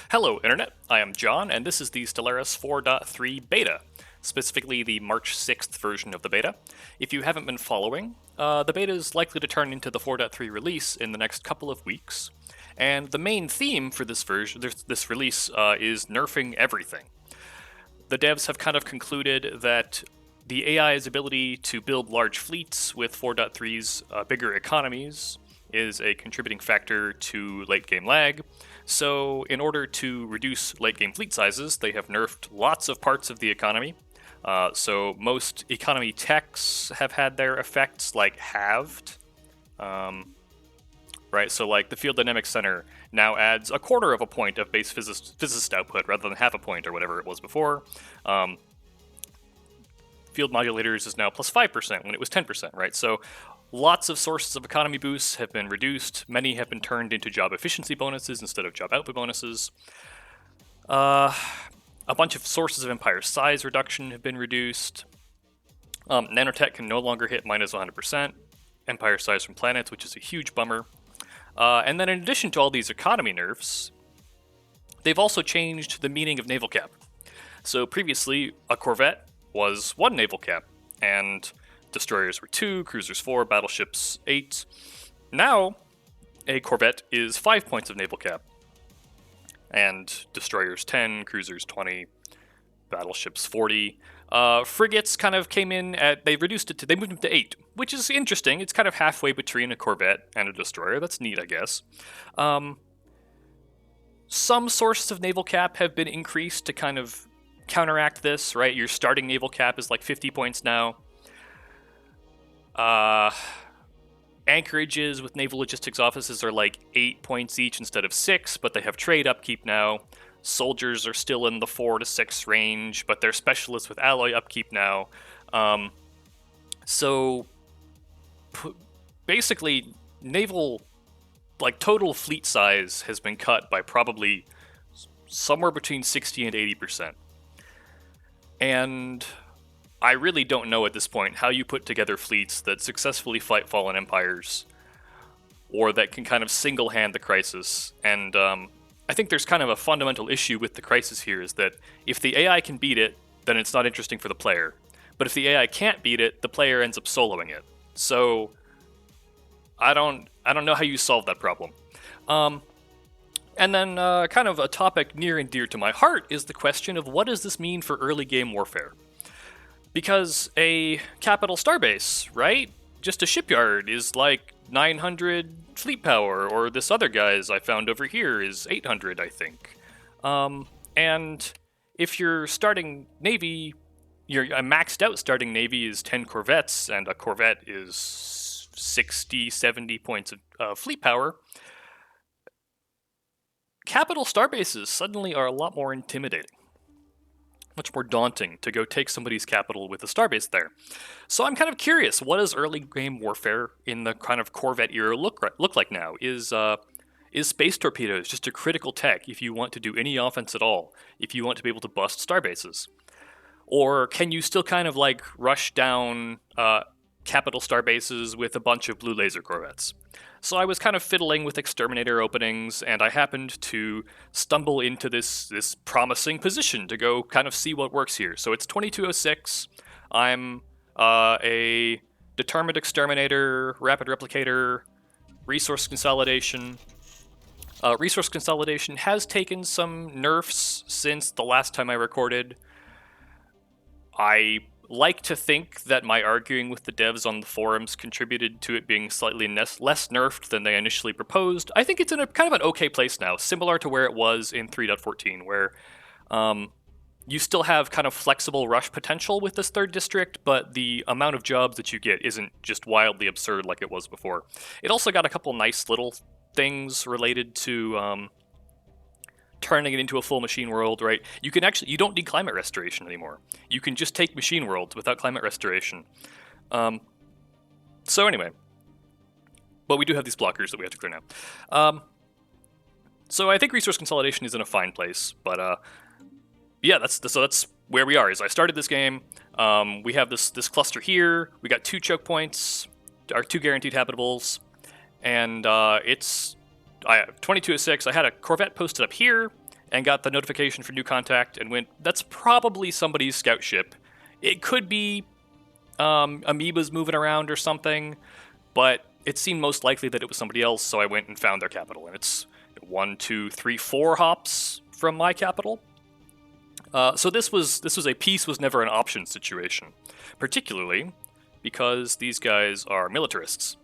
Hello, Internet. I am John, and this is the Stellaris 4.3 beta, specifically the March 6th version of the beta. If you haven't been following, the beta is likely to turn into the 4.3 release in the next couple of weeks, and the main theme for this version, this release, is nerfing everything. The devs have kind of concluded that the AI's ability to build large fleets with 4.3's bigger economies is a contributing factor to late game lag. So, in order to reduce late game fleet sizes, they have nerfed lots of parts of the economy. So, most economy techs have had their effects like halved. Right, so like the Field Dynamics Center now adds a quarter of a point of base physicist output rather than half a point or whatever it was before. Field Modulators is now plus 5% when it was 10%, right? So lots of sources of economy boosts have been reduced. Many have been turned into job efficiency bonuses instead of job output bonuses. A bunch of sources of empire size reduction have been reduced. Nanotech can no longer hit minus 100% empire size from planets, which is a huge bummer. And then in addition to all these economy nerfs, they've also changed the meaning of naval cap. So previously, a Corvette was 1 naval cap, and destroyers were 2, cruisers 4, battleships 8. Now, a Corvette is 5 points of naval cap, and destroyers 10, cruisers 20, battleships 40. Frigates kind of came in at, they moved them to 8, which is interesting. It's kind of halfway between a Corvette and a destroyer. That's neat, I guess. Some sources of naval cap have been increased to kind of counteract this, right? Your starting naval cap is like 50 points now. Anchorages with naval logistics offices are like 8 points each instead of 6, but they have trade upkeep now. Soldiers are still in the 4 to 6 range, but they're specialists with alloy upkeep now. So basically, naval, like total fleet size has been cut by probably somewhere between 60 and 80%. And I really don't know at this point how you put together fleets that successfully fight fallen empires, or that can kind of single-hand the crisis. And I think there's kind of a fundamental issue with the crisis here, is that if the AI can beat it, then it's not interesting for the player. But if the AI can't beat it, the player ends up soloing it. So I don't know how you solve that problem. And then kind of a topic near and dear to my heart is the question of what does this mean for early game warfare? Because a capital starbase, right? Just a shipyard is like 900 fleet power, or this other guy's I found over here is 800, I think. And if you're starting navy, a maxed out starting navy is 10 corvettes, and a corvette is 60, 70 points of fleet power. Capital starbases suddenly are a lot more intimidating. Much more daunting to go take somebody's capital with a starbase there. So I'm kind of curious, what does early game warfare in the kind of Corvette era look like now? Is space torpedoes just a critical tech if you want to do any offense at all, if you want to be able to bust starbases? Or can you still kind of like rush down capital starbases with a bunch of blue laser corvettes? So I was kind of fiddling with exterminator openings, and I happened to stumble into this promising position to go kind of see what works here. So it's 2206. I'm a determined exterminator, rapid replicator, resource consolidation. Resource consolidation has taken some nerfs since the last time I recorded. I like to think that my arguing with the devs on the forums contributed to it being slightly less nerfed than they initially proposed. I think it's in a kind of an okay place now, similar to where it was in 3.14, where you still have kind of flexible rush potential with this third district, but the amount of jobs that you get isn't just wildly absurd like it was before. It also got a couple nice little things related to turning it into a full machine world, right? You don't need climate restoration anymore. You can just take machine worlds without climate restoration. So anyway, but we do have these blockers that we have to clear now. So I think resource consolidation is in a fine place, but yeah, that's where we are. Is I started this game. We have this cluster here. We got 2 choke points, our 2 guaranteed habitables, and it's 2206. I had a Corvette posted up here, and got the notification for new contact and went, that's probably somebody's scout ship. It could be amoebas moving around or something, but it seemed most likely that it was somebody else, so I went and found their capital. And it's 1, 2, 3, 4 hops from my capital. So this was a peace was never an option situation, particularly because these guys are militarists.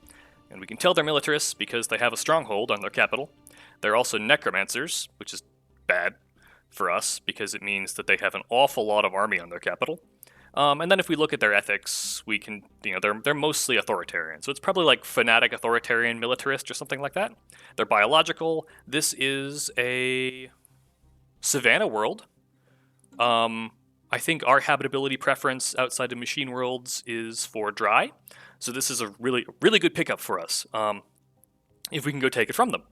And we can tell they're militarists because they have a stronghold on their capital. They're also necromancers, which is bad for us because it means that they have an awful lot of army on their capital. And then if we look at their ethics, we can, they're mostly authoritarian. So it's probably like fanatic authoritarian militarist or something like that. They're biological. This is a Savannah world. I think our habitability preference outside of machine worlds is for dry. So this is a really, really good pickup for us, if we can go take it from them.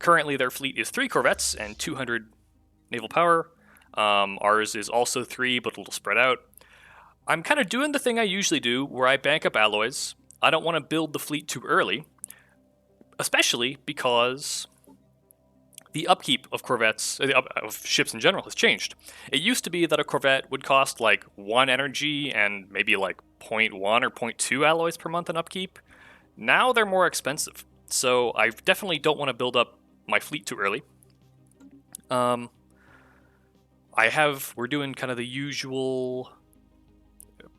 Currently, their fleet is 3 Corvettes and 200 naval power. Ours is also 3, but a little spread out. I'm kind of doing the thing I usually do, where I bank up alloys. I don't want to build the fleet too early, especially because the upkeep of Corvettes, of ships in general, has changed. It used to be that a Corvette would cost like 1 energy and maybe like 0.1 or 0.2 alloys per month in upkeep. Now they're more expensive, so I definitely don't want to build up my fleet too early. We're doing kind of the usual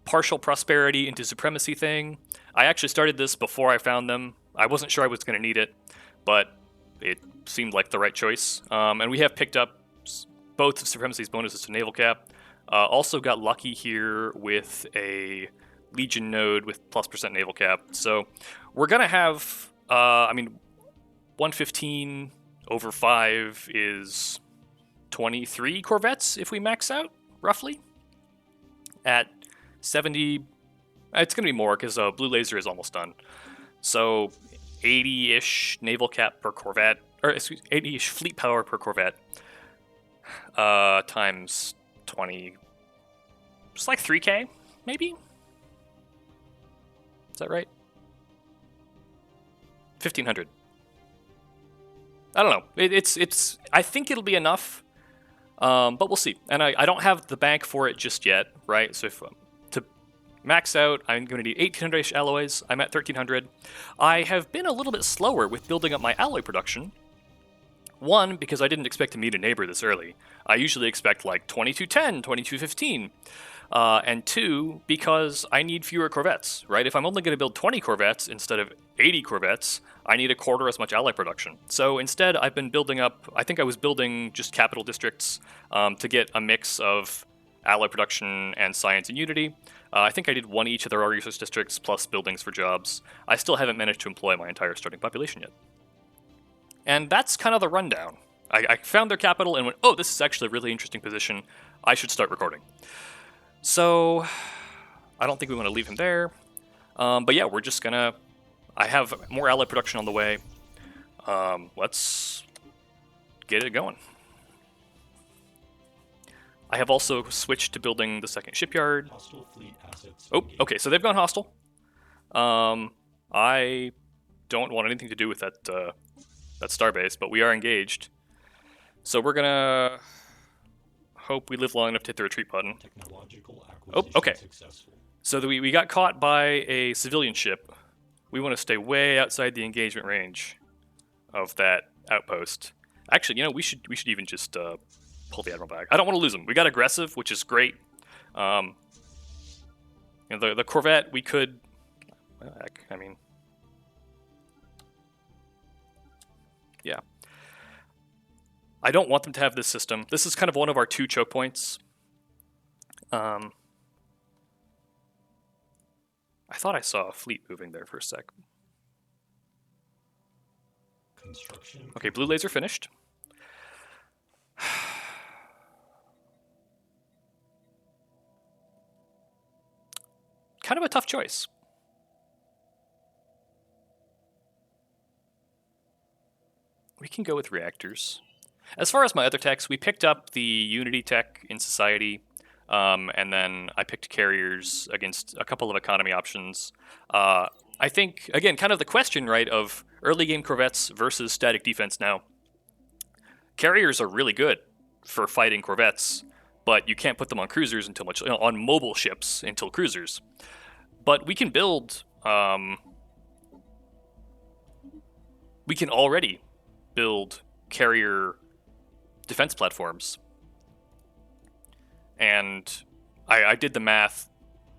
partial prosperity into supremacy thing. I actually started this before I found them. I wasn't sure I was going to need it, but it seemed like the right choice. And we have picked up both of Supremacy's bonuses to naval cap. Also got lucky here with a Legion node with +% naval cap. So we're going to have, 115 over 5 is 23 Corvettes if we max out, roughly. At 70, it's going to be more because Blue Laser is almost done. So 80-ish naval cap per Corvette, or 80-ish fleet power per Corvette, times 20. It's like 3K, maybe? Is that right? 1,500. I don't know. It's. I think it'll be enough, but we'll see. And I don't have the bank for it just yet, right? So if to max out, I'm going to need 1,800-ish alloys. I'm at 1,300. I have been a little bit slower with building up my alloy production. One, because I didn't expect to meet a neighbor this early. I usually expect like 2210, 2215. And 2, because I need fewer Corvettes, right? If I'm only going to build 20 Corvettes instead of 80 Corvettes, I need a quarter as much alloy production. So instead, I've been building up, I think I was building just capital districts to get a mix of alloy production and science and unity. I think I did 1 each of their research districts plus buildings for jobs. I still haven't managed to employ my entire starting population yet. And that's kind of the rundown. I found their capital and went, oh, this is actually a really interesting position. I should start recording. So, I don't think we want to leave him there. But yeah, we're just gonna... I have more alloy production on the way. Let's get it going. I have also switched to building the second shipyard. Hostile fleet assets. Oh, okay, so they've gone hostile. I don't want anything to do with that starbase, but we are engaged. So we're gonna hope we live long enough to hit the retreat button. Technological Oh, okay. Successful. So we got caught by a civilian ship. We want to stay way outside the engagement range of that outpost. Actually, we should even just pull the admiral back. I don't want to lose him. We got aggressive, which is great. The Corvette we could. Yeah. I don't want them to have this system. This is kind of one of our 2 choke points. I thought I saw a fleet moving there for a sec. Construction. Okay, blue laser finished. Kind of a tough choice. We can go with reactors. As far as my other techs, we picked up the Unity tech in Society, and then I picked carriers against a couple of economy options. I think, again, kind of the question, right, of early game Corvettes versus static defense now. Carriers are really good. for fighting corvettes, but you can't put them on cruisers until on mobile ships until cruisers. But we can build. We can already build carrier defense platforms. And I did the math.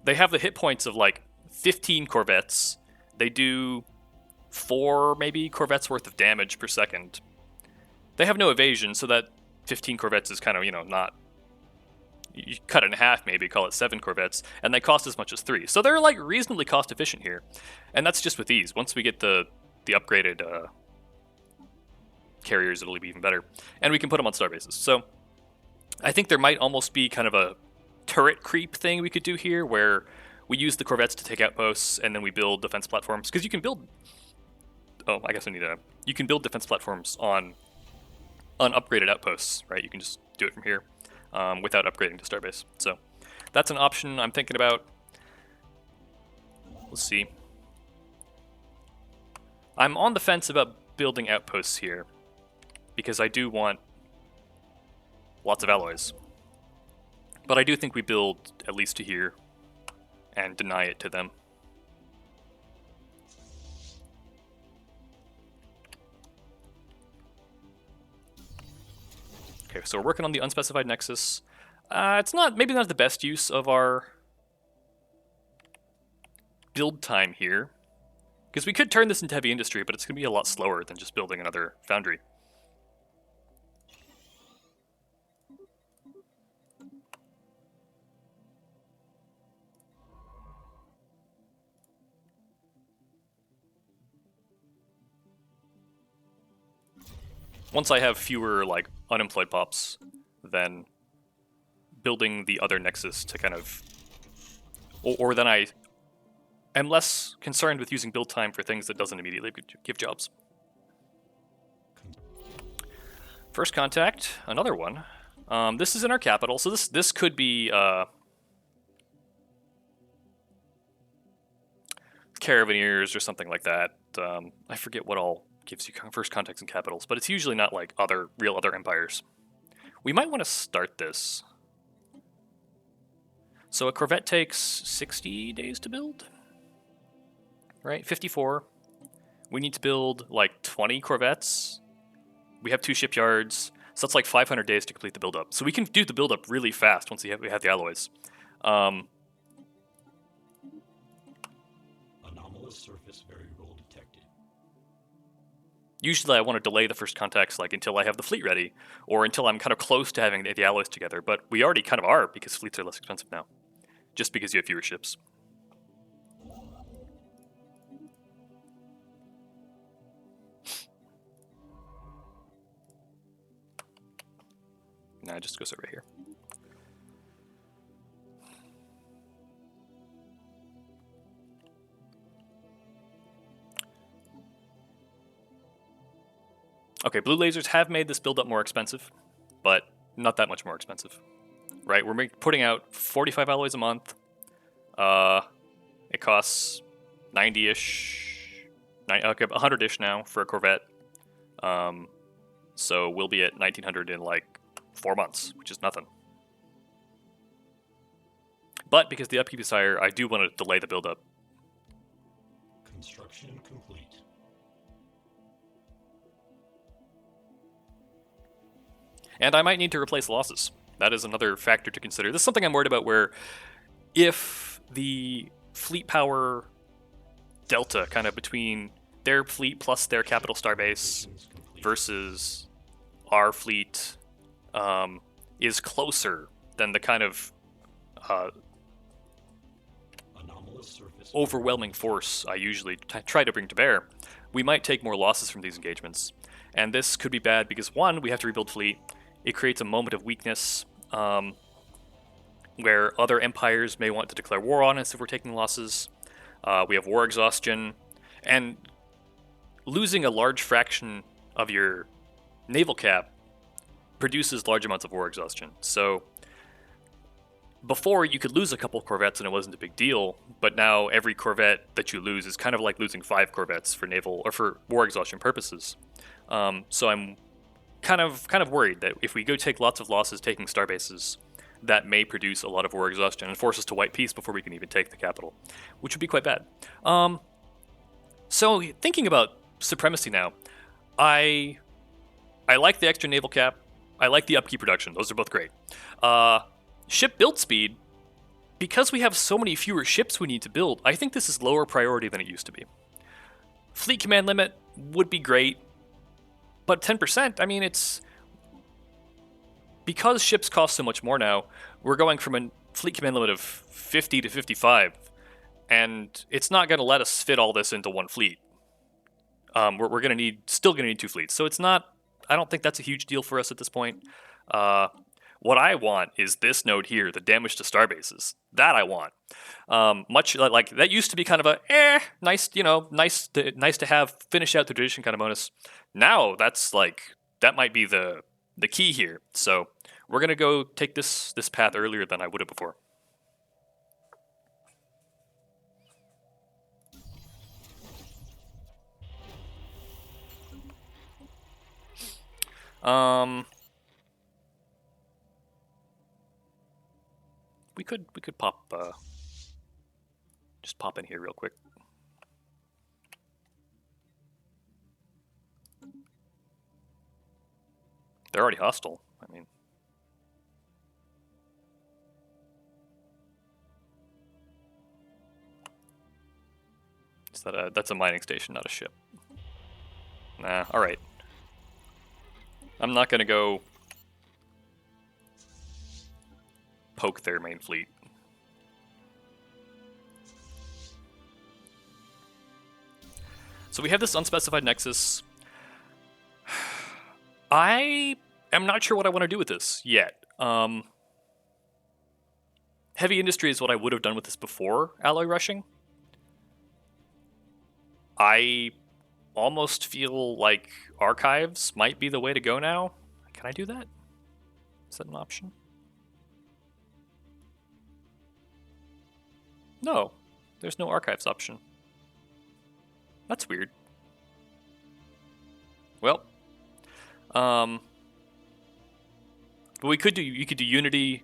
They have the hit points of like 15 corvettes. They do 4 maybe corvettes worth of damage per second. They have no evasion, so that 15 corvettes is kind of, not... You cut it in half maybe, call it 7 corvettes, and they cost as much as 3. So they're like reasonably cost efficient here. And that's just with these. Once we get the upgraded carriers, it'll be even better. And we can put them on starbases. So I think there might almost be kind of a turret creep thing we could do here, where we use the corvettes to take outposts, and then we build defense platforms. Because you can build... Oh, I guess I need to... You can build defense platforms on upgraded outposts, right? You can just do it from here without upgrading to starbase. So that's an option I'm thinking about. We'll see. I'm on the fence about building outposts here because I do want lots of alloys. But I do think we build at least to here and deny it to them. Okay, so we're working on the unspecified Nexus. It's maybe not the best use of our build time here, because we could turn this into heavy industry, but it's going to be a lot slower than just building another foundry. Once I have fewer, like, unemployed pops, then building the other Nexus to kind of... Or then I am less concerned with using build time for things that doesn't immediately give jobs. First contact, another one. This is in our capital, so this could be Caravaneers or something like that. I forget what all gives you first contacts in capitals, but it's usually not like real other empires. We might want to start this. So a Corvette takes 60 days to build, right? 54. We need to build like 20 Corvettes. We have 2 shipyards, so that's like 500 days to complete the build-up. So we can do the build-up really fast once we have the alloys. Anomalous surface variable detected. Usually I want to delay the first contacts like until I have the fleet ready, or until I'm kind of close to having the alloys together, but we already kind of are because fleets are less expensive now, just because you have fewer ships. Nah, it just goes over here. Okay, blue lasers have made this build-up more expensive, but not that much more expensive, right? We're putting out 45 alloys a month. It costs 90-ish, okay, 100-ish now for a Corvette. So we'll be at 1900 in like 4 months, which is nothing. But because the upkeep is higher, I do want to delay the build-up. Construction complete. And I might need to replace losses. That is another factor to consider. This is something I'm worried about, where if the fleet power delta kind of between their fleet plus their capital starbase versus our fleet is closer than the kind of overwhelming force I usually try to bring to bear, we might take more losses from these engagements. And this could be bad because, one, we have to rebuild fleet. It creates a moment of weakness where other empires may want to declare war on us if we're taking losses. We have war exhaustion. And losing a large fraction of your naval cap produces large amounts of war exhaustion. So before, you could lose a couple Corvettes and it wasn't a big deal, but now every Corvette that you lose is kind of like losing 5 Corvettes for naval or for war exhaustion purposes. So I'm kind of worried that if we go take lots of losses taking starbases, that may produce a lot of war exhaustion and force us to white peace before we can even take the capital, which would be quite bad. So thinking about Supremacy now, I like the extra naval cap. I like the upkeep production. Those are both great. Ship build speed, because we have so many fewer ships we need to build, I think this is lower priority than it used to be. Fleet command limit would be great, but 10%, I mean, it's... Because ships cost so much more now, we're going from a fleet command limit of 50 to 55, and it's not going to let us fit all this into one fleet. We're going to need, still going to need 2 fleets, so it's not, I don't think that's a huge deal for us at this point. What I want is this node here, the damage to starbases. That I want. Much like that used to be kind of a nice, nice to have, finish out the tradition kind of bonus. Now that's like, that might be the key here. So we're gonna go take this path earlier than I would have before. We could pop just pop in here real quick. They're already hostile. I mean, is that that's a mining station, not a ship. Nah, all right. I'm not gonna go poke their main fleet. So we have this unspecified Nexus. I am not sure what I want to do with this yet. Heavy industry is what I would have done with this before alloy rushing. I almost feel like archives might be the way to go now. Can I do that? Is that an option? No, there's no archives option. That's weird. Well, but we could do, you could do Unity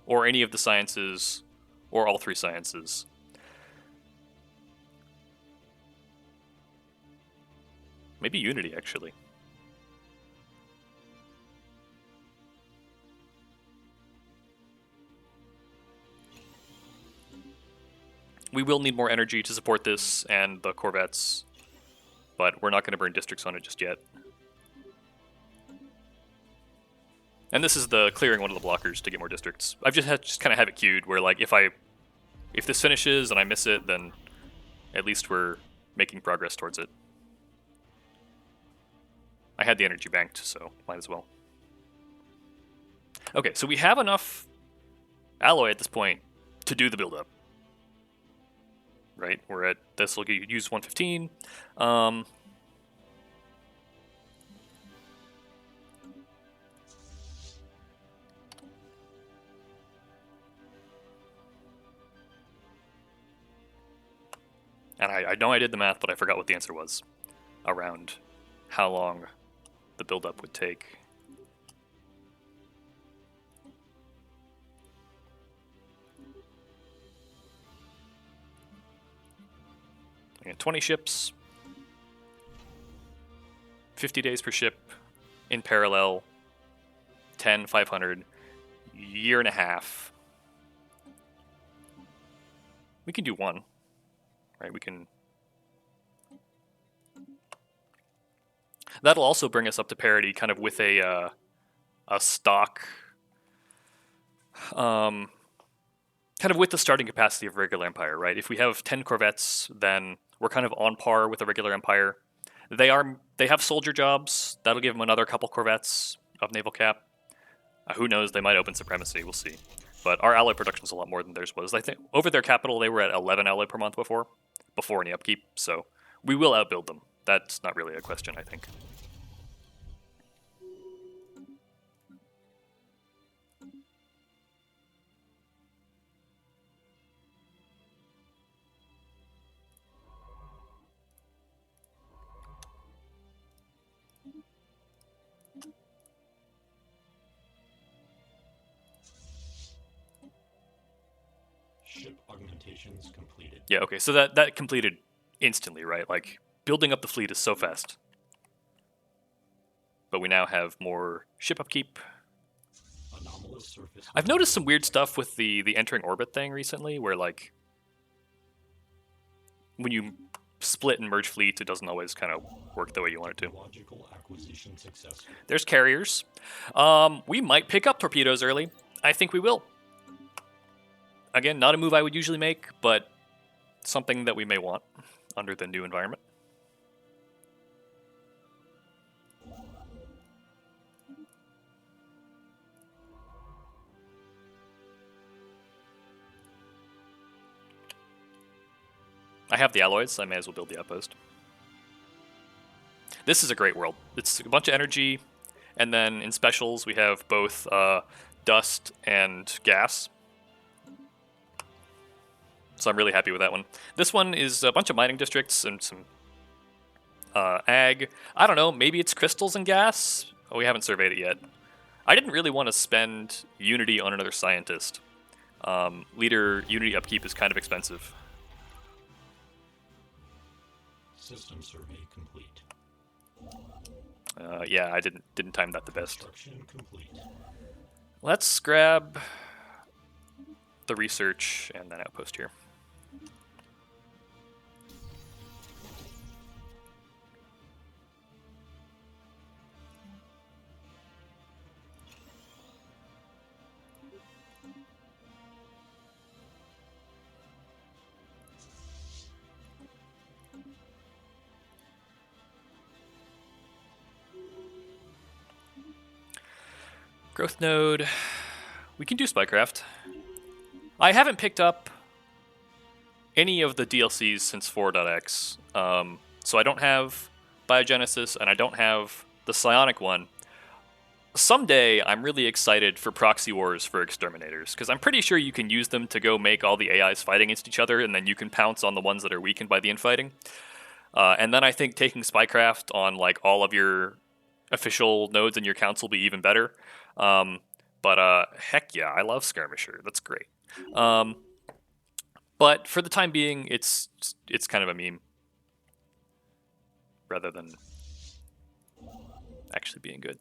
or any of the sciences or all 3 sciences. Maybe Unity, actually. We will need more energy to support this and the Corvettes, but we're not going to burn districts on it just yet. And this is the clearing one of the blockers to get more districts. I've just kind of have it queued where, like, if this finishes and I miss it, then at least we're making progress towards it. I had the energy banked, so might as well. Okay, so we have enough alloy at this point to do the build-up. Right, we're at, this will use 115. And I know I did the math, but I forgot what the answer was around how long the build-up would take. I got 20 ships, 50 days per ship, in parallel, 10, 500, year and a half. We can do 1, right? We can. That'll also bring us up to parity, kind of with a stock, kind of with the starting capacity of regular Empire, right? If we have 10 Corvettes, then we're kind of on par with a regular Empire. They have soldier jobs. That'll give them another couple Corvettes of naval cap. Who knows? They might open Supremacy. We'll see. But our alloy production is a lot more than theirs was. I think over their capital, they were at 11 alloy per month before any upkeep. So we will outbuild them. That's not really a question, I think. Ship augmentations completed. Yeah, okay, so that completed instantly, right? Like, building up the fleet is so fast. But we now have more ship upkeep. Anomalous surface. I've noticed some weird stuff with the entering orbit thing recently, where, like, when you split and merge fleets, it doesn't always kind of work the way you want it to. Logical acquisition successful. There's carriers. We might pick up torpedoes early. I think we will. Again, not a move I would usually make, but something that we may want under the new environment. I have the alloys, so I may as well build the outpost. This is a great world. It's a bunch of energy, and then in specials we have both dust and gas. So I'm really happy with that one. This one is a bunch of mining districts and some ag. I don't know, maybe it's crystals and gas? Oh, we haven't surveyed it yet. I didn't really want to spend Unity on another scientist. Leader Unity upkeep is kind of expensive. System survey complete. Yeah, I didn't time that the best. Construction complete. Let's grab the research and that outpost here. Growth node. We can do spycraft. I haven't picked up any of the DLCs since 4.x, so I don't have Biogenesis and I don't have the psionic one. Someday, I'm really excited for Proxy Wars for exterminators, because I'm pretty sure you can use them to go make all the AIs fight against each other, and then you can pounce on the ones that are weakened by the infighting. And then I think taking spycraft on like all of your official nodes in your council will be even better. But heck yeah, I love Skirmisher. That's great. But for the time being, it's kind of a meme rather than actually being good.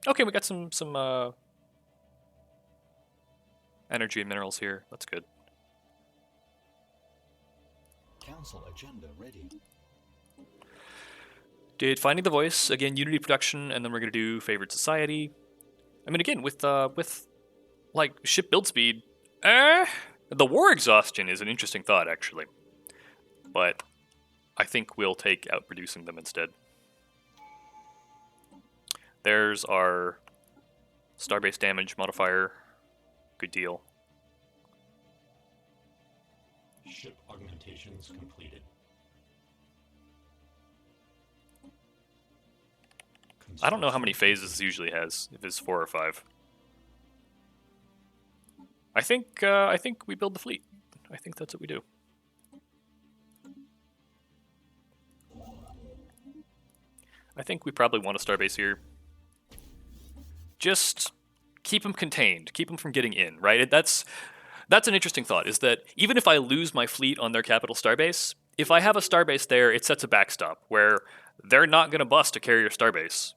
Okay, we got some energy and minerals here. That's good. Council agenda ready. Did Finding the Voice again, Unity production, and then we're gonna do Favored Society. I mean, again with like ship build speed, the war exhaustion is an interesting thought actually, but I think we'll take out producing them instead. There's our starbase damage modifier. Good deal. Ship augmentations completed. I don't know how many phases this usually has, if it's 4 or 5. I think we build the fleet. I think that's what we do. I think we probably want a starbase here. Just keep them contained. Keep them from getting in, right? That's an interesting thought, is that even if I lose my fleet on their capital starbase, if I have a starbase there, it sets a backstop where they're not going to bust a carrier starbase.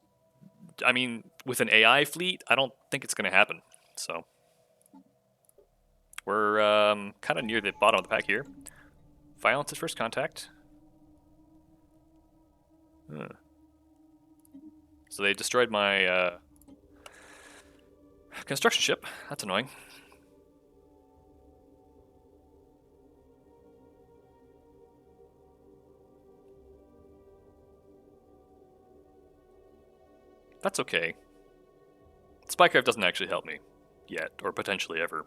I mean, with an AI fleet, I don't think it's going to happen. So we're kind of near the bottom of the pack here. Violence at first contact. So they destroyed my construction ship. That's annoying. That's okay. Spycraft doesn't actually help me yet, or potentially ever.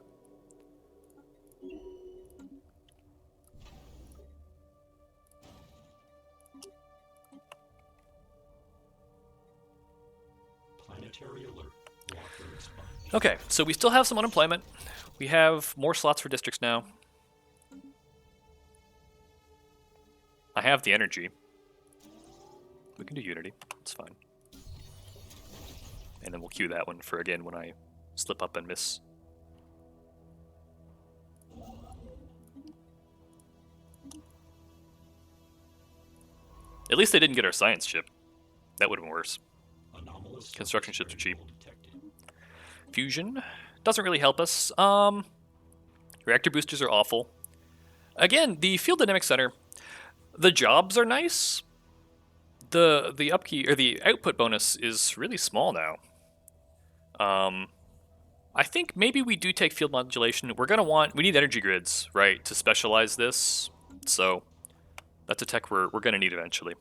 Planetary alert. Walker expired. Okay, so we still have some unemployment. We have more slots for districts now. I have the energy. We can do Unity. It's fine. And then we'll queue that one for again when I slip up and miss. At least they didn't get our science ship. That would have been worse. Anomalous Construction surface ships are cheap. variable detected. Fusion doesn't really help us. Reactor boosters are awful. Again, the Field Dynamic Center, the jobs are nice. The upkeep or the output bonus is really small now. I think maybe we do take field modulation. We need energy grids, right, to specialize this. So that's a tech we're gonna need eventually.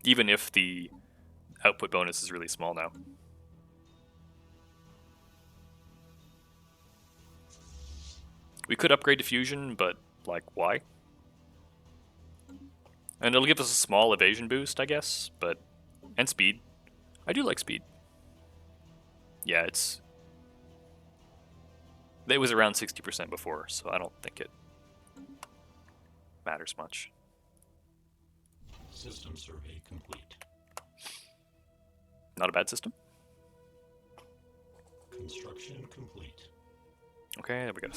Even if the output bonus is really small now. We could upgrade to fusion, but like why? And it'll give us a small evasion boost, I guess, and speed. I do like speed. Yeah, it was around 60% before, so I don't think it matters much. System survey complete. Not a bad system. Construction complete. Okay, there we go.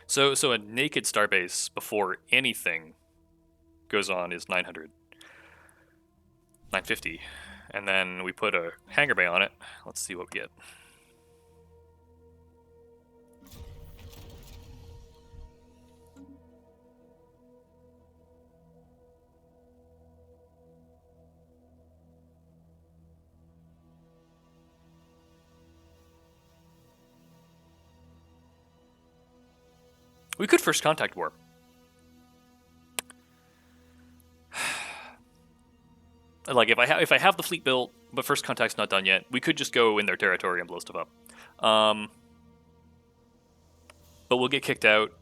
So a naked starbase before anything goes on is 900. 950. And then we put a hangar bay on it. Let's see what we get. We could first contact war. Like if I have the fleet built, but first contact's not done yet, we could just go in their territory and blow stuff up. But we'll get kicked out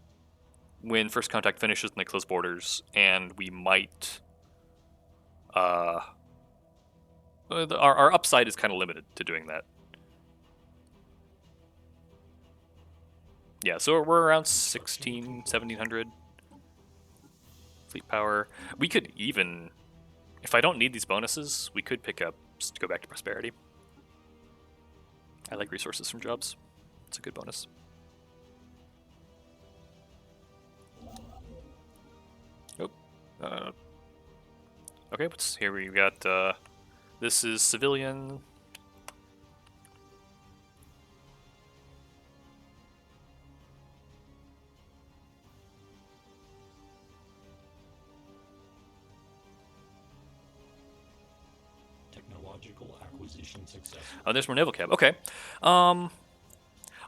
when first contact finishes and they close borders, and we might. Our upside is kind of limited to doing that. Yeah, so we're around 1700 fleet power. We could even, if I don't need these bonuses, we could pick up, just go back to prosperity. I like resources from jobs. It's a good bonus. Oh. Okay, what's here? We got, this is civilian. Technological acquisition successful. Oh, there's more naval cap. Okay.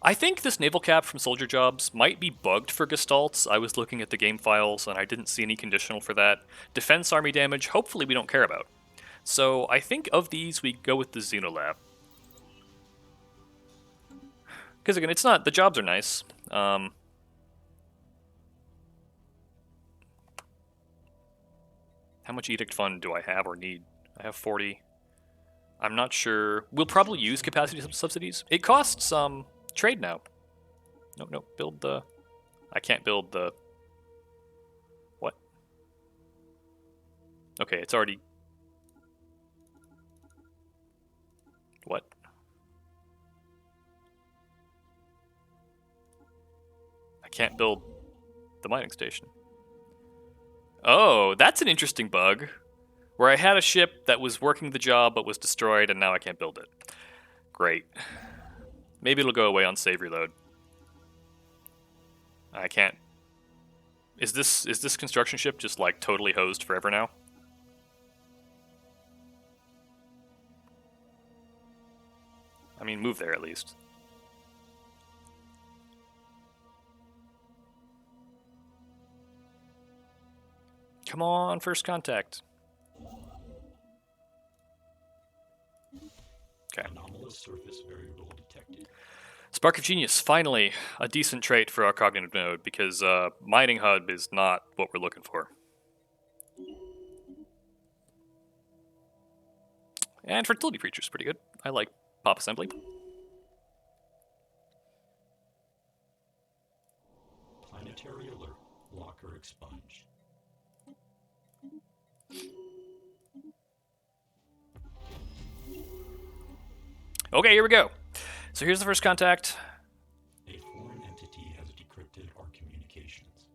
I think this naval cap from soldier jobs might be bugged for gestalts. I was looking at the game files and I didn't see any conditional for that. Defense army damage, hopefully we don't care about. So I think of these, we go with the Xeno-lab. Because again, it's not, the jobs are nice. How much edict fund do I have or need? I have 40. I'm not sure. We'll probably use capacity subsidies. It costs trade now. No, build the. I can't build the. What? Okay, it's already. What? I can't build the mining station. Oh, that's an interesting bug. Where I had a ship that was working the job but was destroyed and now I can't build it. Great. Maybe it'll go away on save reload. I can't. Is this construction ship just like totally hosed forever now? I mean, move there at least. Come on, first contact. Okay. Anomalous surface variable detected. Spark of Genius, finally a decent trait for our cognitive node, because mining hub is not what we're looking for. And fertility creatures, pretty good. I like pop assembly. Planetary alert. Locker expunge. Okay, here we go. So here's the first contact. A foreign entity has decrypted our communications.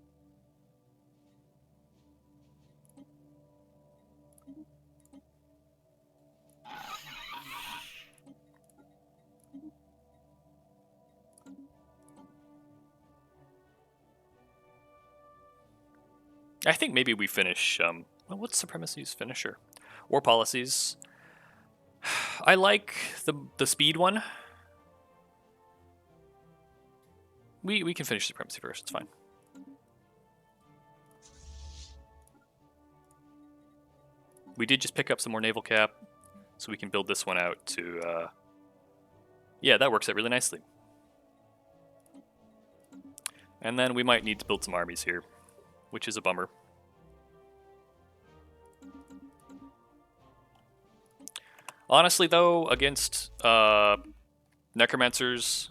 I think maybe we finish. Well, what's Supremacy's finisher? War policies. I like the speed one. We can finish Supremacy first. It's fine. We did just pick up some more naval cap, so we can build this one out to. Yeah, that works out really nicely. And then we might need to build some armies here, which is a bummer. Honestly, though, against necromancers,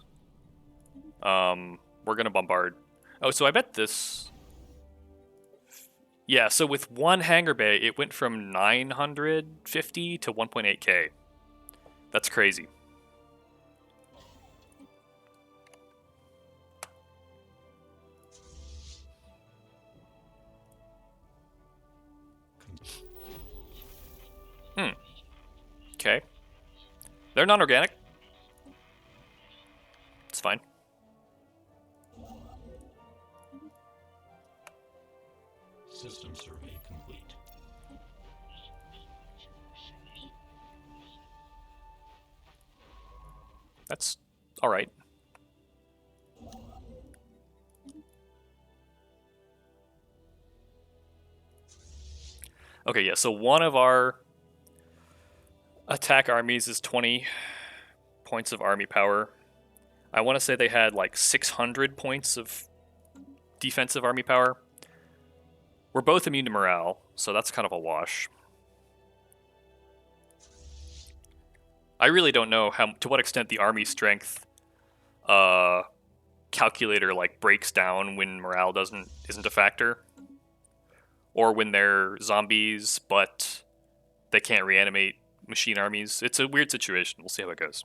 we're gonna bombard. Oh, so I bet this. Yeah, so with one hangar bay, it went from 950 to 1.8k. That's crazy. Okay. They're non-organic. It's fine. System survey complete. That's all right. Okay, yeah, so one of our attack armies is 20 points of army power. I want to say they had like 600 points of defensive army power. We're both immune to morale, so that's kind of a wash. I really don't know to what extent the army strength calculator like breaks down when morale isn't a factor, or when they're zombies but they can't reanimate machine armies. It's a weird situation. We'll see how it goes.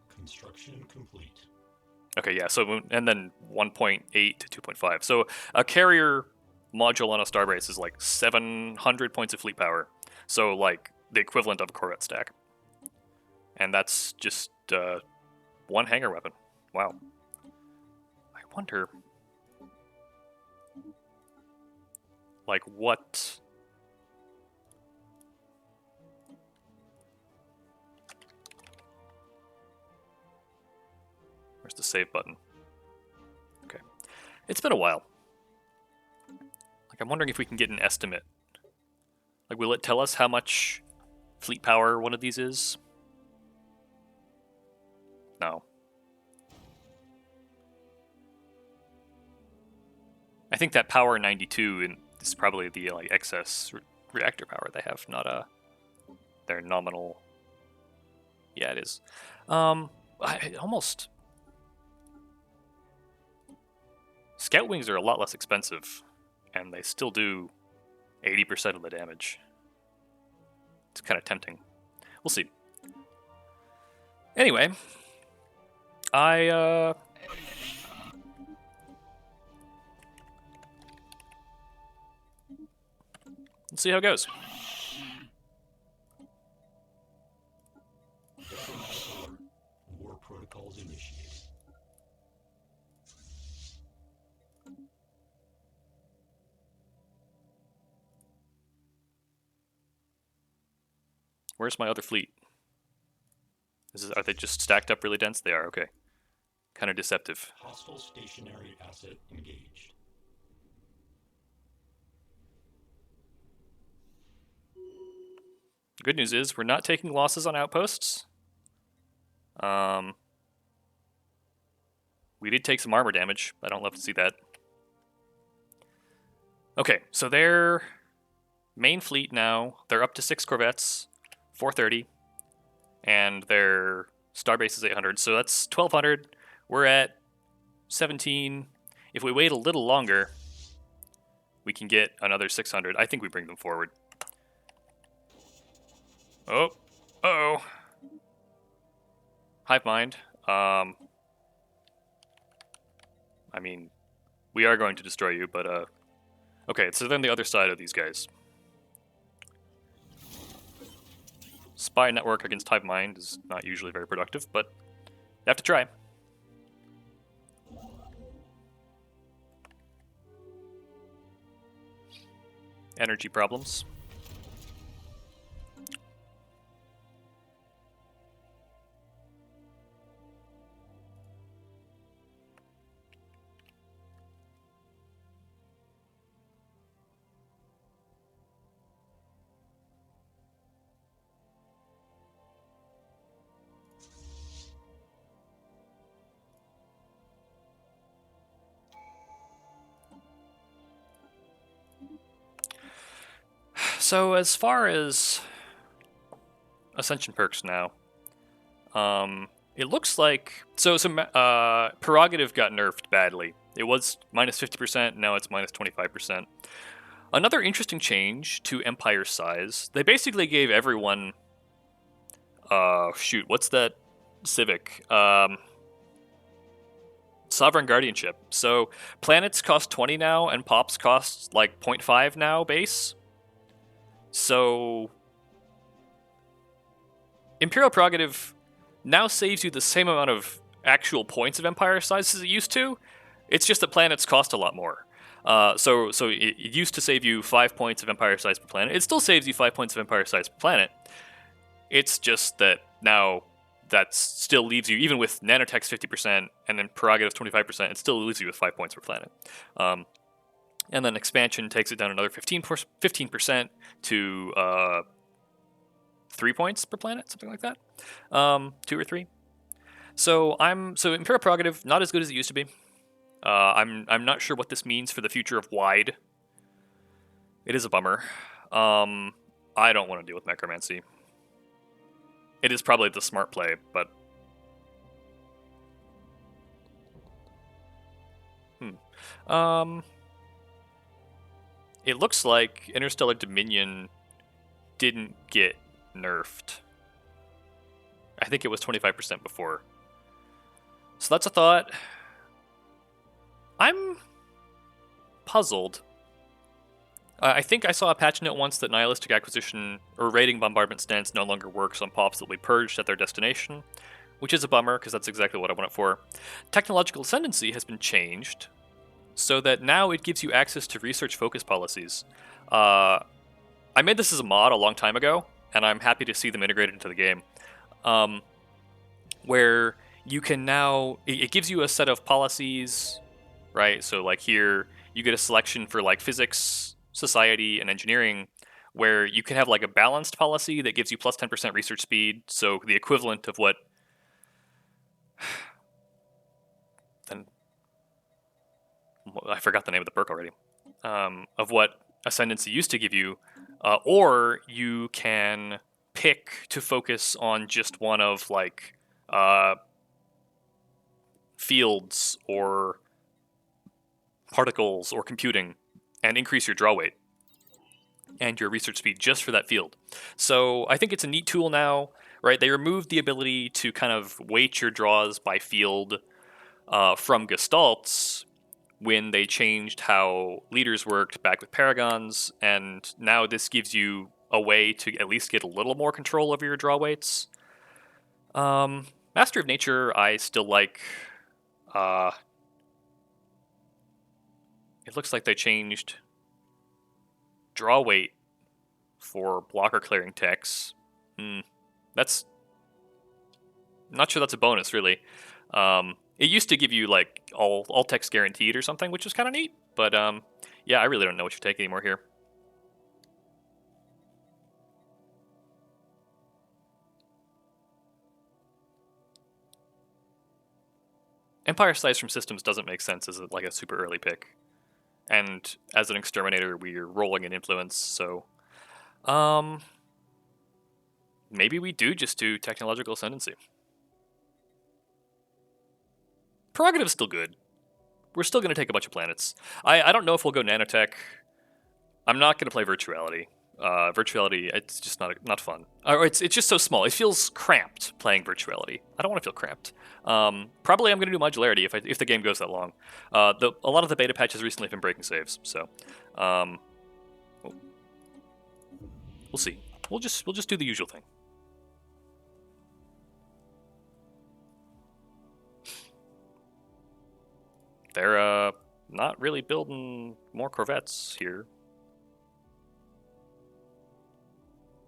Construction complete. Okay, yeah, so, and then 1.8 to 2.5. So a carrier module on a starbase is like 700 points of fleet power. So, like, the equivalent of a Corvette stack. And that's just one hangar weapon. Wow. I wonder, like, what... Where's the save button? Okay. It's been a while. Like, I'm wondering if we can get an estimate. Like, will it tell us how much fleet power one of these is? No. I think that power 92 is probably the like excess reactor power they have, not their nominal. Yeah, it is. Almost. Scout wings are a lot less expensive, and they still do 80% of the damage. It's kind of tempting. We'll see. Anyway, let's see how it goes. War protocols initiated. Where's my other fleet? Are they just stacked up really dense? They are, okay. Kind of deceptive. Hostile stationary asset engaged. The good news is we're not taking losses on outposts. We did take some armor damage. I don't love to see that. Okay, so their main fleet now, they're up to 6 Corvettes, 430, and their starbase is 800, so that's 1200. We're at 17. If we wait a little longer, we can get another 600. I think we bring them forward. Oh, uh-oh. Hive mind. I mean, we are going to destroy you, but okay, so then the other side of these guys. Spy network against Hive mind is not usually very productive, but you have to try. energy problems. So as far as Ascension perks now, it looks like some prerogative got nerfed badly. It was minus 50%, now it's minus 25%. Another interesting change to Empire size, they basically gave everyone what's that civic? Sovereign Guardianship. So planets cost 20 now, and pops cost like 0.5 now base. So Imperial Prerogative now saves you the same amount of actual points of Empire size as it used to. It's just that planets cost a lot more. So it used to save you 5 points of Empire size per planet. It still saves you 5 points of Empire size per planet. It's just that now that still leaves you, even with nanotech's 50% and then prerogative's 25%, it still leaves you with 5 points per planet. And then expansion takes it down another 15% to 3 points per planet, something like that. 2 or 3. So Imperial Prerogative, not as good as it used to be. I'm not sure what this means for the future of wide. It is a bummer. I don't want to deal with necromancy. It is probably the smart play, but it looks like Interstellar Dominion didn't get nerfed. I think it was 25% before. So that's a thought. I'm puzzled. I think I saw a patch note once that nihilistic acquisition or raiding bombardment stance no longer works on pops that will be purged at their destination, which is a bummer because that's exactly what I want it for. Technological ascendancy has been changed so that now it gives you access to research focus policies. I made this as a mod a long time ago, and I'm happy to see them integrated into the game, where you can now, it gives you a set of policies, right? So like here, you get a selection for like physics, society, and engineering, where you can have like a balanced policy that gives you plus 10% research speed, so the equivalent of what then I forgot the name of the perk already, of what Ascendancy used to give you, or you can pick to focus on just one of like fields or particles or computing and increase your draw weight and your research speed just for that field. So I think it's a neat tool now, right? They removed the ability to kind of weight your draws by field from Gestalts when they changed how leaders worked back with Paragons, and now this gives you a way to at least get a little more control over your draw weights. Master of Nature, I still like. It looks like they changed draw weight for blocker clearing techs. That's not sure that's a bonus, really. It used to give you like all techs guaranteed or something, which was kind of neat. But yeah, I really don't know what you take anymore here. Empire Slice from Systems doesn't make sense as like a super early pick. And as an exterminator, we're rolling in influence, so maybe we do just do technological ascendancy. Prerogative's still good. We're still going to take a bunch of planets. I don't know if we'll go nanotech. I'm not going to play virtuality. Virtuality, it's just not fun. Or it's just so small. It feels cramped playing virtuality. I don't want to feel cramped. Probably I'm going to do modularity if the game goes that long. A lot of the beta patches recently have been breaking saves, so we'll see. We'll just do the usual thing. They're not really building more Corvettes here.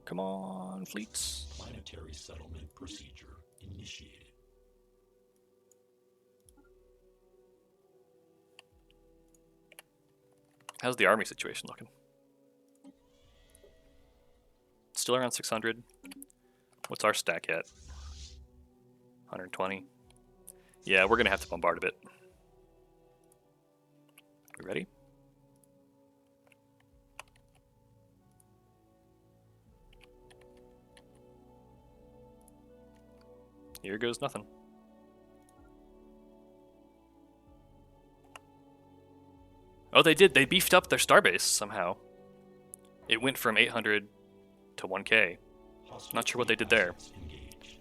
Come on, fleets. Planetary settlement procedure initiated. How's the army situation looking? Still around 600. What's our stack at? 120. Yeah, we're gonna have to bombard a bit. We ready? Here goes nothing. Oh, they did. They beefed up their starbase somehow. It went from 800 to 1K. Not sure what they did there. Engaged.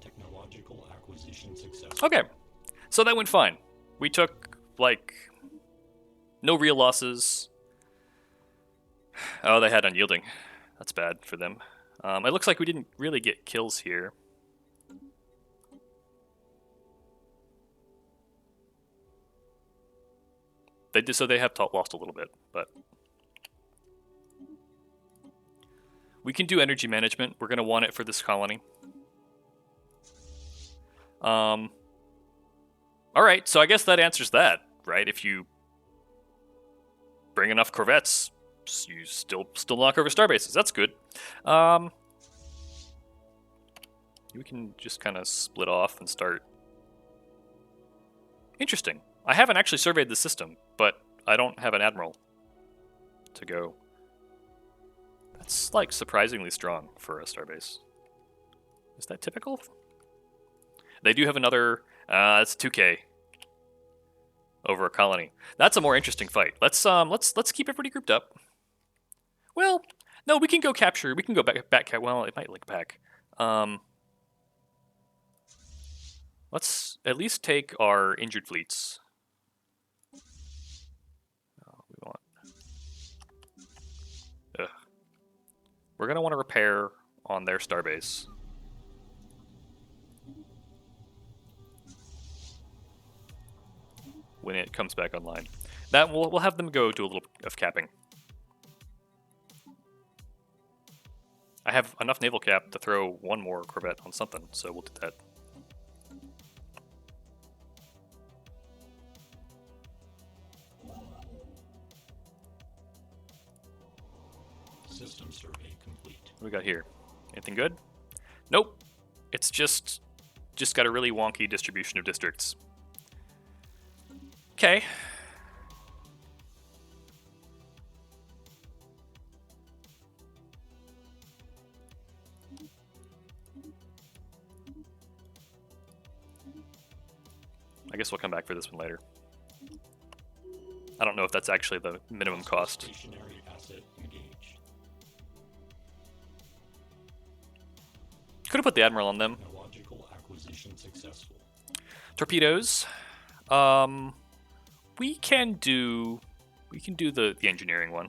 Technological acquisition successful. Okay, so that went fine. We took, like, no real losses. Oh, they had unyielding. That's bad for them. It looks like we didn't really get kills here. They did, so they have lost a little bit, but we can do energy management. We're gonna want it for this colony. All right, so I guess that answers that, right? If you bring enough Corvettes, you still knock over starbases. That's good. We can just kind of split off and start. Interesting. I haven't actually surveyed the system, but I don't have an admiral to go. That's like surprisingly strong for a starbase. Is that typical? They do have another. It's 2K over a colony. That's a more interesting fight. Let's keep everybody grouped up. Well, no, we can go capture. We can go back. Well, it might link back. Let's at least take our injured fleets. We're going to want to repair on their starbase. When it comes back online. That we'll have them go do a little of capping. I have enough naval cap to throw one more Corvette on something, so we'll do that. System survey complete. What do we got here? Anything good? Nope. It's just got a really wonky distribution of districts. Okay. I guess we'll come back for this one later. I don't know if that's actually the minimum cost. Stationary asset engaged. Could have put the Admiral on them. Technological acquisition successful. Torpedoes. We can do the engineering one.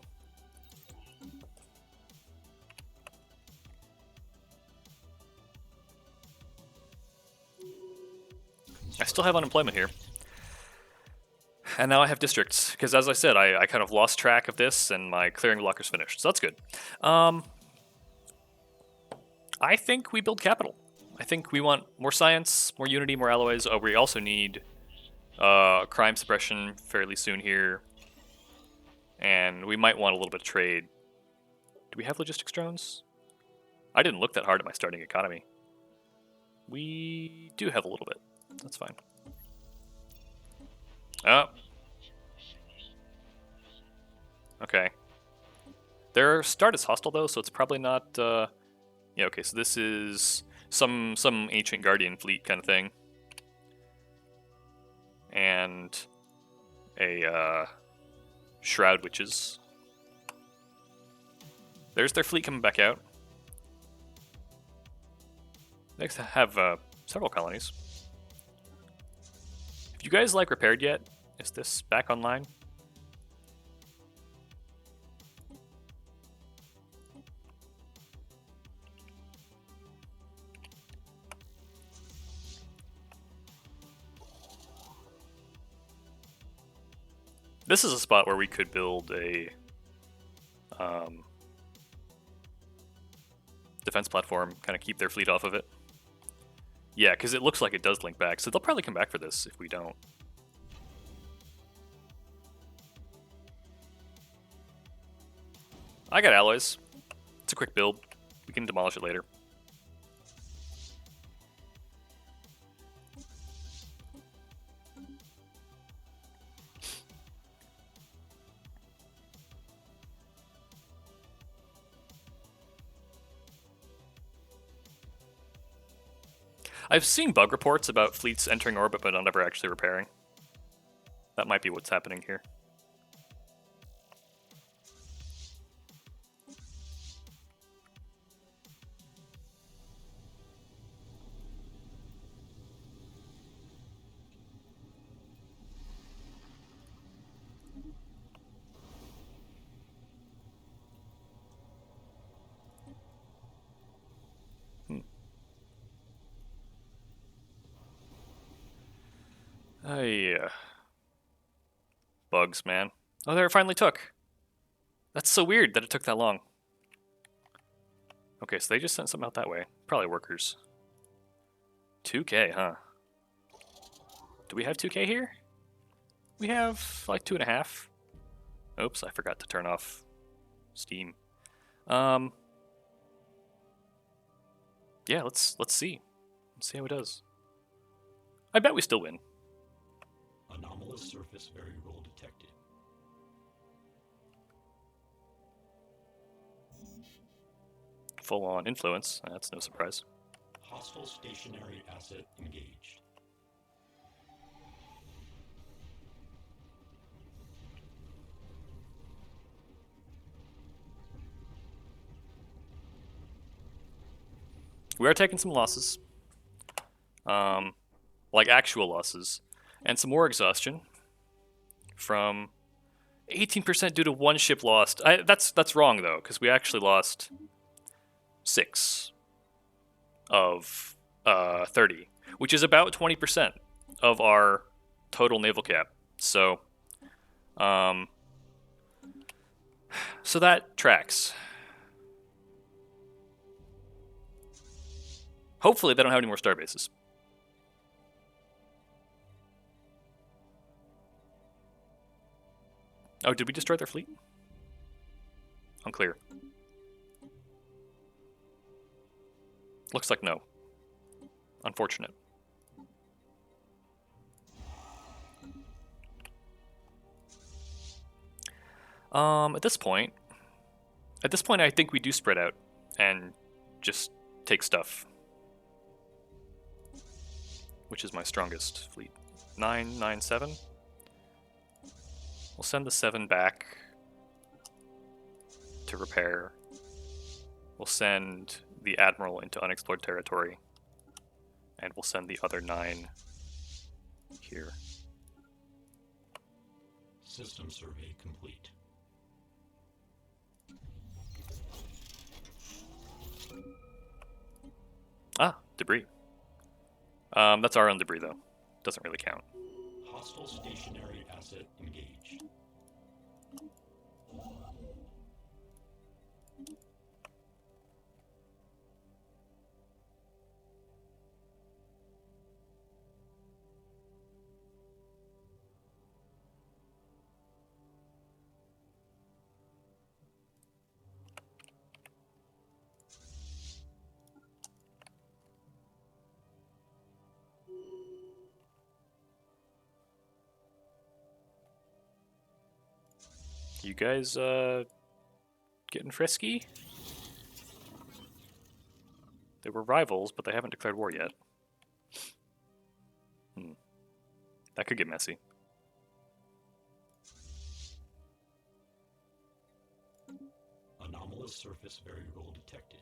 I still have unemployment here. And now I have districts, because as I said, I kind of lost track of this, and my clearing blocker's finished, so that's good. I think we build capital. I think we want more science, more unity, more alloys. Oh, we also need crime suppression fairly soon here. And we might want a little bit of trade. Do we have logistics drones? I didn't look that hard at my starting economy. We do have a little bit. That's fine. Oh. Okay. Their start is hostile though, so it's probably not. Yeah. Okay. So this is some ancient guardian fleet kind of thing, and a shroud witches. There's their fleet coming back out. Next, have several colonies. Have you guys like repaired yet? Is this back online? This is a spot where we could build a defense platform, kind of keep their fleet off of it. Yeah, because it looks like it does link back, so they'll probably come back for this if we don't. I got alloys. It's a quick build. We can demolish it later. I've seen bug reports about fleets entering orbit but not ever actually repairing. That might be what's happening here. Yeah. Bugs, man. Oh, there it finally took. That's so weird that it took that long. Okay, so they just sent something out that way. Probably workers. 2K, huh? Do we have 2K here? We have like 2.5. Oops, I forgot to turn off Steam. Yeah, let's see. Let's see how it does. I bet we still win. Anomalous surface variable detected. Full on influence. That's no surprise. Hostile stationary asset engaged. We are taking some losses. Like actual losses. And some more exhaustion. From 18% due to one ship lost. That's wrong though, because we actually lost 6 of 30, which is about 20% of our total naval cap. So, so that tracks. Hopefully, they don't have any more starbases. Oh, did we destroy their fleet? Unclear. Looks like no. Unfortunate. At this point, I think we do spread out and just take stuff, which is my strongest fleet. 997. We'll send the 7 back to repair. We'll send the Admiral into unexplored territory. And we'll send the other 9 here. System survey complete. Ah, debris. That's our own debris, though. Doesn't really count. Hostile stationary asset engaged. You guys, getting frisky? They were rivals, but they haven't declared war yet. That could get messy. Anomalous surface variable detected.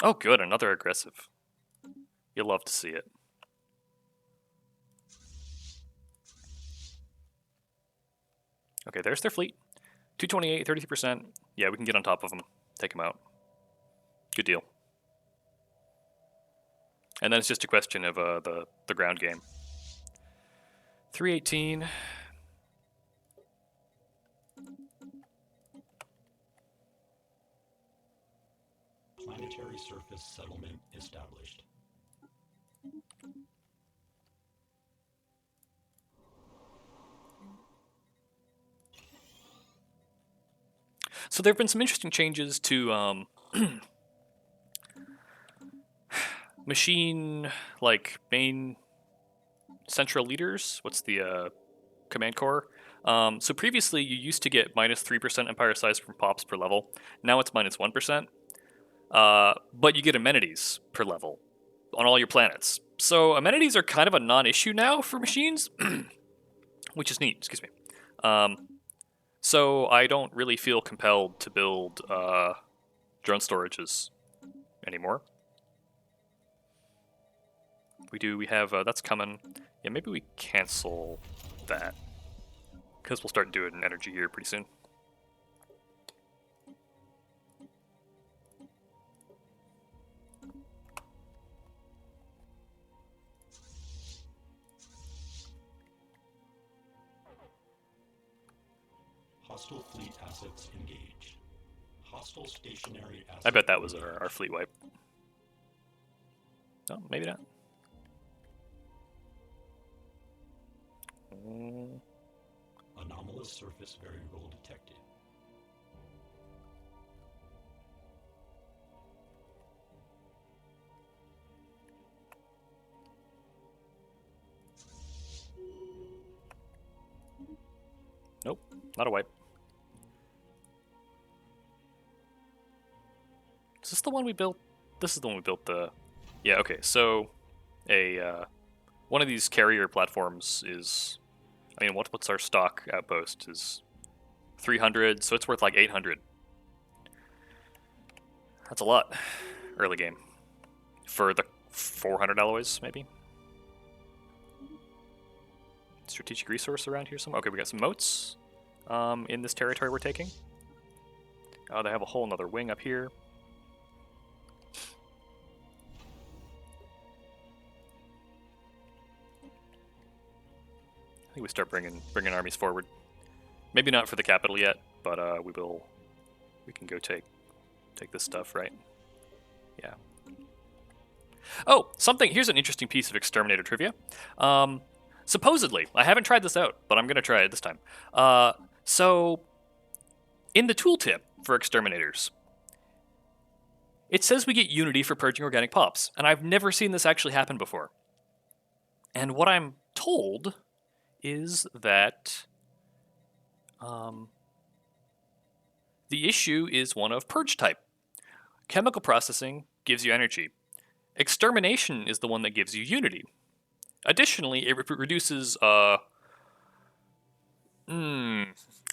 Oh, good, another aggressive. You'll love to see it. Okay, there's their fleet. 228, 33%. Yeah, we can get on top of them. Take them out. Good deal. And then it's just a question of the ground game. 318. Planetary surface settlement established. So there have been some interesting changes to machine, like, main central leaders. What's the command core? So previously you used to get minus 3% empire size from pops per level. Now it's minus 1%. But you get amenities per level on all your planets. So amenities are kind of a non-issue now for machines, which is neat. Excuse me. So I don't really feel compelled to build drone storages anymore. We have that's coming. Yeah, maybe we cancel that because we'll start doing energy here pretty soon. Hostile fleet assets engaged. Hostile stationary assets. I bet that was our fleet wipe. No, maybe not. Anomalous surface variable detected. Nope, not a wipe. Is this the one we built? This is the one we built the... Yeah, okay, so one of these carrier platforms is... I mean, what's our stock outpost? Is 300, so it's worth like 800. That's a lot early game. For the 400 alloys, maybe? Strategic resource around here somewhere. Okay, we got some moats in this territory we're taking. Oh, they have a whole nother wing up here. I think we start bringing armies forward. Maybe not for the capital yet, but we can go take this stuff, right? Yeah. Oh, here's an interesting piece of exterminator trivia. Supposedly, I haven't tried this out, but I'm going to try it this time. So, in the tooltip for exterminators, it says we get unity for purging organic pops, and I've never seen this actually happen before. And what I'm told is that the issue is one of purge type. Chemical processing gives you energy. Extermination is the one that gives you unity. Additionally, it reduces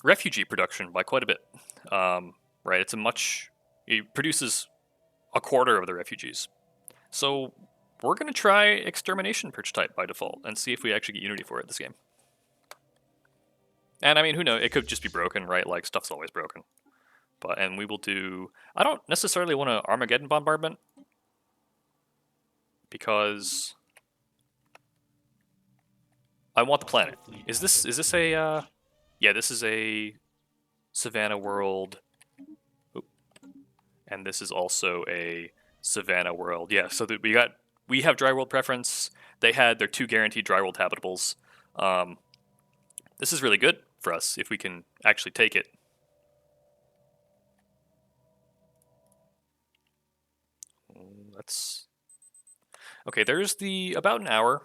refugee production by quite a bit. Right, it produces a quarter of the refugees. So we're going to try extermination purge type by default and see if we actually get unity for it this game. And I mean, who knows? It could just be broken, right? Like, stuff's always broken. And we will do... I don't necessarily want an Armageddon bombardment because I want the planet. Is this a... Yeah, this is a Savannah world. Oop. And this is also a Savannah world. Yeah, so we have dry world preference. They had their 2 guaranteed dry world habitables. This is really good for us if we can actually take it. Okay, there's about an hour.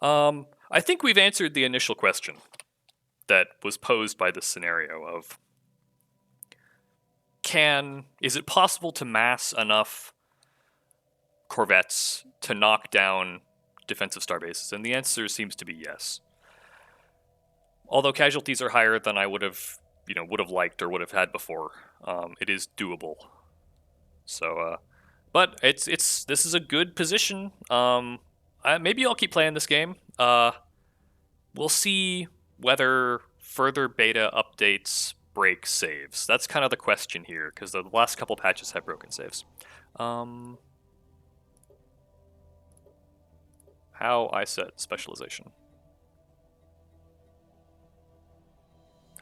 I think we've answered the initial question that was posed by this scenario of is it possible to mass enough Corvettes to knock down defensive starbases? And the answer seems to be yes. Although casualties are higher than I would have liked or would have had before, it is doable. So, but this is a good position. Maybe I'll keep playing this game. We'll see whether further beta updates break saves? That's kind of the question here, because the last couple patches have broken saves. How I set specialization.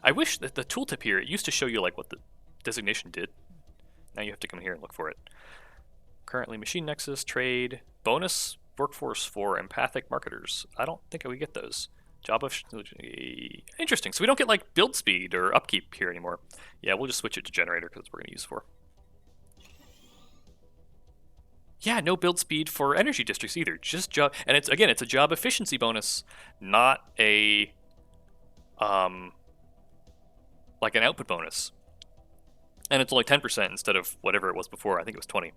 I wish that the tooltip here, it used to show you like what the designation did. Now you have to come here and look for it. Currently machine nexus, trade, bonus workforce for empathic marketers. I don't think we get those. Job of... Interesting. So we don't get like build speed or upkeep here anymore. Yeah, we'll just switch it to generator because that's what we're going to use for. Yeah, no build speed for energy districts either. Just job... And it's, again, it's a job efficiency bonus, not a... like an output bonus. And it's only 10% instead of whatever it was before. I think it was 20.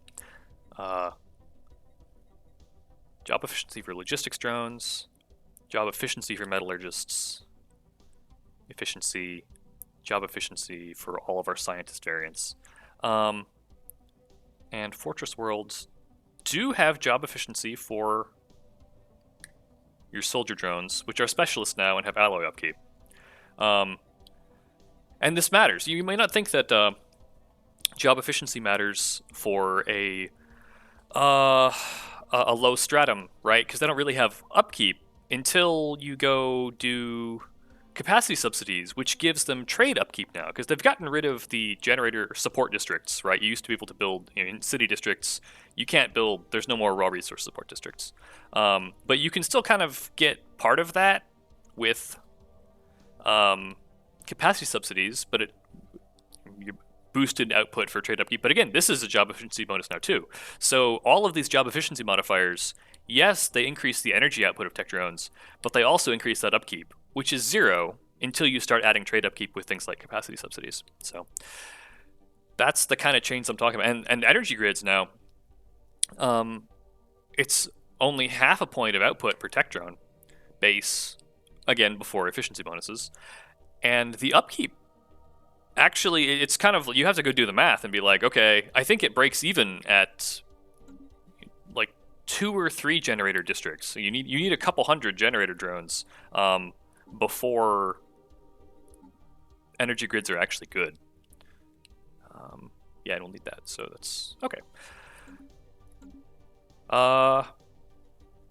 Job efficiency for logistics drones. Job efficiency for metallurgists. Efficiency. Job efficiency for all of our scientist variants. And Fortress Worlds do have job efficiency for your soldier drones, which are specialists now and have alloy upkeep. And this matters. You may not think that job efficiency matters for a low stratum, right? Because they don't really have upkeep until you go do capacity subsidies, which gives them trade upkeep now, because they've gotten rid of the generator support districts, right? You used to be able to build in city districts. You can't build, there's no more raw resource support districts. But you can still kind of get part of that with capacity subsidies, but you boosted output for trade upkeep. But again, this is a job efficiency bonus now too. So all of these job efficiency modifiers, yes, they increase the energy output of tech drones, but they also increase that upkeep, which is 0 until you start adding trade upkeep with things like capacity subsidies. So that's the kind of change I'm talking about. And energy grids now, it's only half a point of output per tech drone base, again, before efficiency bonuses. And the upkeep, actually, it's kind of, you have to go do the math and be like, okay, I think it breaks even at like 2 or 3 generator districts. So you need a couple hundred generator drones before energy grids are actually good. Yeah, I don't need that, so that's okay.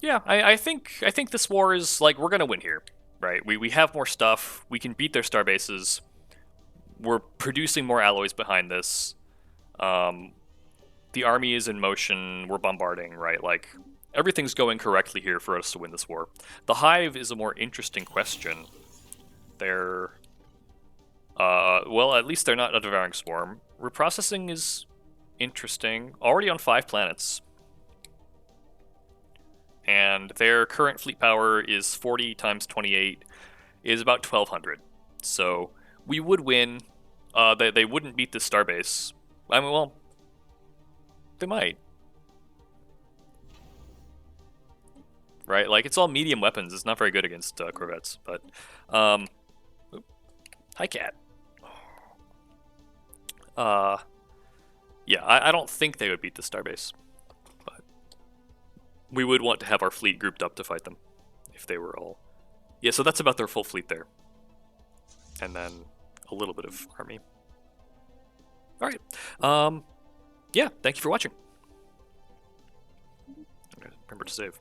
Yeah, I think this war is like, we're gonna win here, right? We have more stuff. We can beat their starbases. We're producing more alloys behind this. The army is in motion. We're bombarding, right? Like, everything's going correctly here for us to win this war. The Hive is a more interesting question. They're, well, at least they're not a devouring swarm. Reprocessing is interesting. Already on 5 planets. And their current fleet power is 40 times 28, is about 1,200. So we would win. They wouldn't beat this starbase. I mean, well, they might. Right? Like, it's all medium weapons. It's not very good against Corvettes. But, hi, cat. Yeah, I don't think they would beat the starbase. But we would want to have our fleet grouped up to fight them if they were all... Yeah, so that's about their full fleet there. And then a little bit of army. Alright. Yeah, thank you for watching. Remember to save.